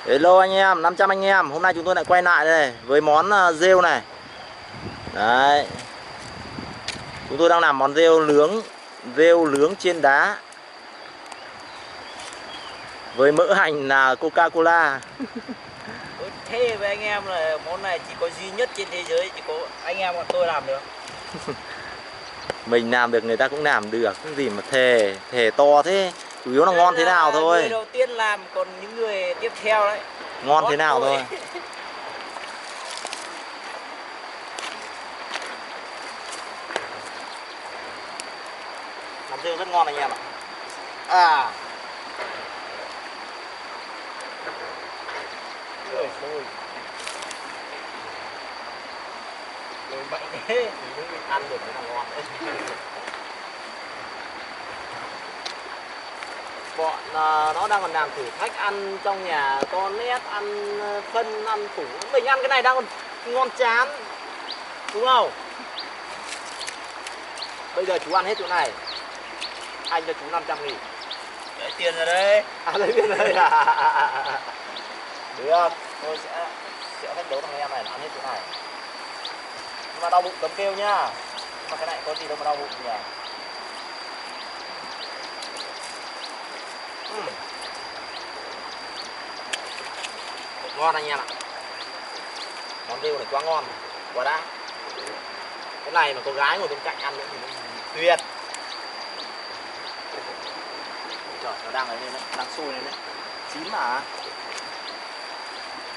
Hello anh em, 500 anh em. Hôm nay chúng tôi lại quay lại đây với món rêu này. Đấy. Chúng tôi đang làm món rêu nướng trên đá với mỡ hành là Coca-Cola. Thế với anh em là món này chỉ có duy nhất trên thế giới, chỉ có anh em bọn tôi làm được. Mình làm được người ta cũng làm được. Cái gì mà thề to thế. Chủ yếu là ngon thế nào thôi. Người đầu tiên làm, còn những người tiếp theo đấy Ngon thế nào thôi. Món rêu rất ngon anh em ạ. À. Ôi ôi. Rồi mạnh thế thì mới ăn được cái nào ngon đấy. Bọn nó đang còn làm thử thách ăn trong nhà toilet, ăn phân, ăn củ. Mình ăn cái này đang còn ngon chán, đúng không? Bây giờ chú ăn hết chỗ này, anh cho chú 500.000. Lấy tiền ra đây. À, lấy tiền đây à? Được, tôi sẽ thách đấu thằng em này là ăn hết chỗ này. Nhưng mà đau bụng cấm kêu nhá. Nhưng mà cái này có gì đâu mà đau bụng nhỉ? Ngon anh em ạ. Món rêu này quá ngon, quá đã. Cái này mà có gái ngồi bên cạnh ăn nữa thì tuyệt. Trời, nó đang ấy lên đấy, đang sôi lên đấy. Chín mà.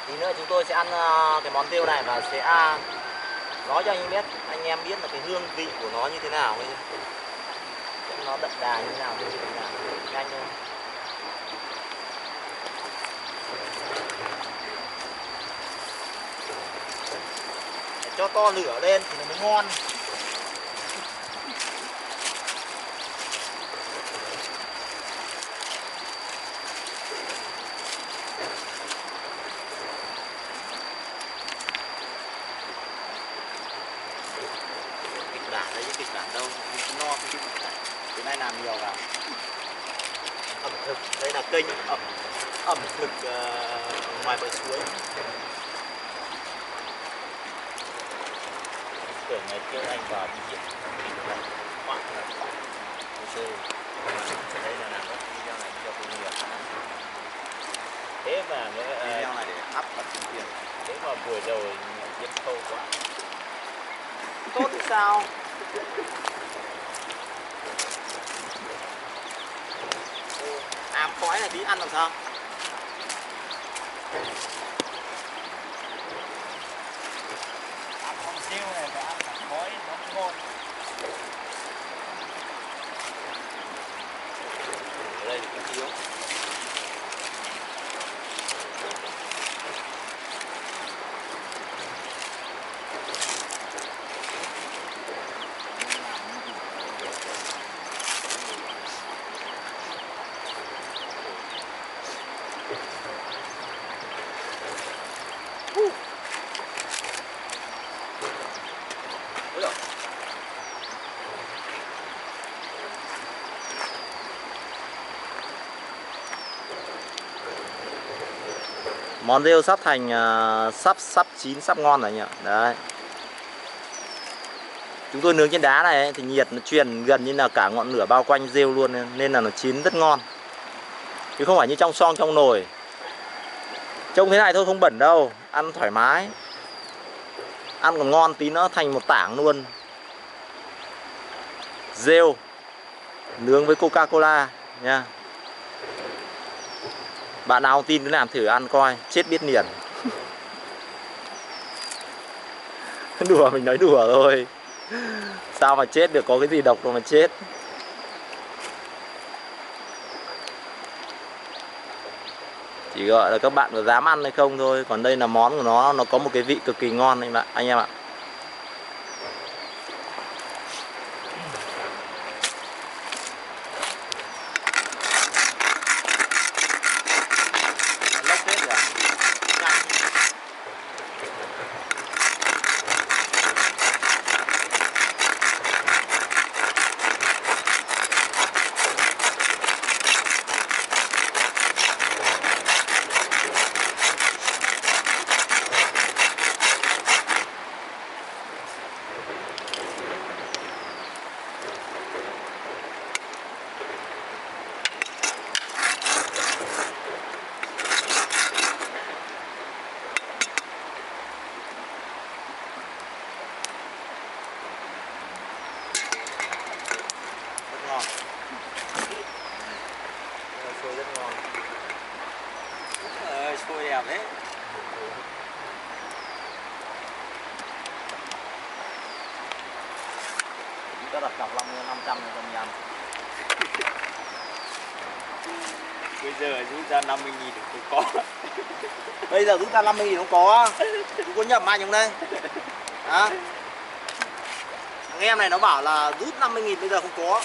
Tí nữa chúng tôi sẽ ăn cái món rêu này và sẽ nói cho anh em biết là cái hương vị của nó như thế nào, nó đậm đà như thế nào, nhanh thôi. Để cho to lửa lên thì nó mới ngon. Kịch bản đấy, kịch bản đâu, mình no cái kịch bản. Cái này làm nhiều vào ẩm thực, đây là kênh ẩm thực ngoài bờ suối. Tưởng ngày trước anh vào đi diễn hoạn là đây là làm các video này cho công nghiệp. Thế mà Video này để up và kiếm tiền. thế mà buổi đầu diễn sâu quá. Tốt thì sao? Ám khói này tí ăn làm sao? Ăn con rêu này phải ăn cả khói nó mới ngon. Ở đây thì cũng thiếu. Món rêu sắp thành sắp chín, sắp ngon rồi anh ạ. Đấy. Chúng tôi nướng trên đá này ấy, thì nhiệt nó truyền gần như là cả ngọn lửa bao quanh rêu luôn nên là nó chín rất ngon. Chứ không phải như trong xoong trong nồi. Trông thế này thôi không bẩn đâu, ăn thoải mái. Ăn còn ngon, tí nữa thành một tảng luôn. Rêu nướng với Coca-Cola nha. Bạn nào không tin cứ làm thử ăn coi, chết biết liền. Đùa, mình nói đùa thôi. Sao mà chết được, có cái gì độc đâu mà chết. Chỉ gọi là các bạn có dám ăn hay không thôi. Còn đây là món của nó có một cái vị cực kỳ ngon anh em ạ. rất ngon. Xôi đẹp đấy. Chúng ta đặt cọc 500 này còn nhầm. Bây giờ rút ra 50.000 không có. Bây giờ rút ra 50.000 không có. Chú có nhầm anh không đây? Hả? Thằng em này nó bảo là rút 50.000 bây giờ không có.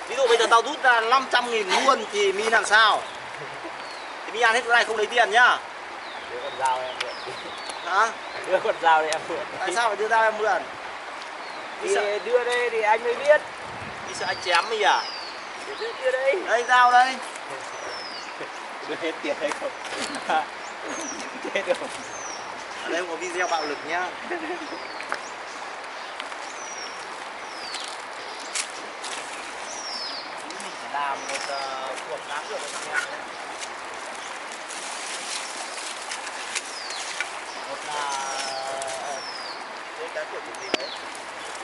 Ví dụ bây giờ tao rút ra 500.000 luôn thì mi làm sao? Thì mi ăn hết cái này không lấy tiền nhá. Đưa con dao em mượn. Hả? Đưa con dao đây em mượn. Tại sao phải đưa dao em mượn? Thì đưa đây thì anh mới biết. Đi sợ anh chém mi à? Đưa đây. Đây dao đây. Đưa hết tiền hay không? Chết rồi. Ở đây có video bạo lực nhá. Mình phải làm một cuộc đáng được với thằng em đấy. Một là Cái kiểu gì đấy.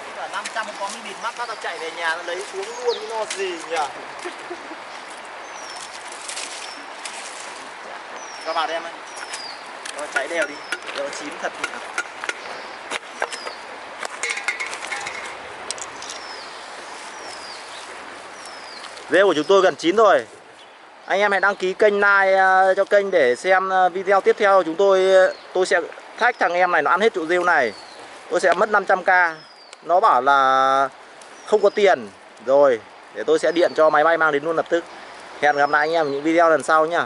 Tức là 500 có mi bịt mắt, tao chạy về nhà nó lấy xuống luôn cái nó gì nhỉ? Cho vào đây em ơi. Rồi cháy đều đi, để nó chín thật nhỉ. Rêu của chúng tôi gần chín rồi. Anh em hãy đăng ký kênh like cho kênh để xem video tiếp theo của chúng tôi. Tôi sẽ thách thằng em này nó ăn hết trụ rêu này. Tôi sẽ mất 500k. Nó bảo là không có tiền. Rồi, để tôi sẽ điện cho máy bay mang đến luôn lập tức. Hẹn gặp lại anh em ở những video lần sau nhá.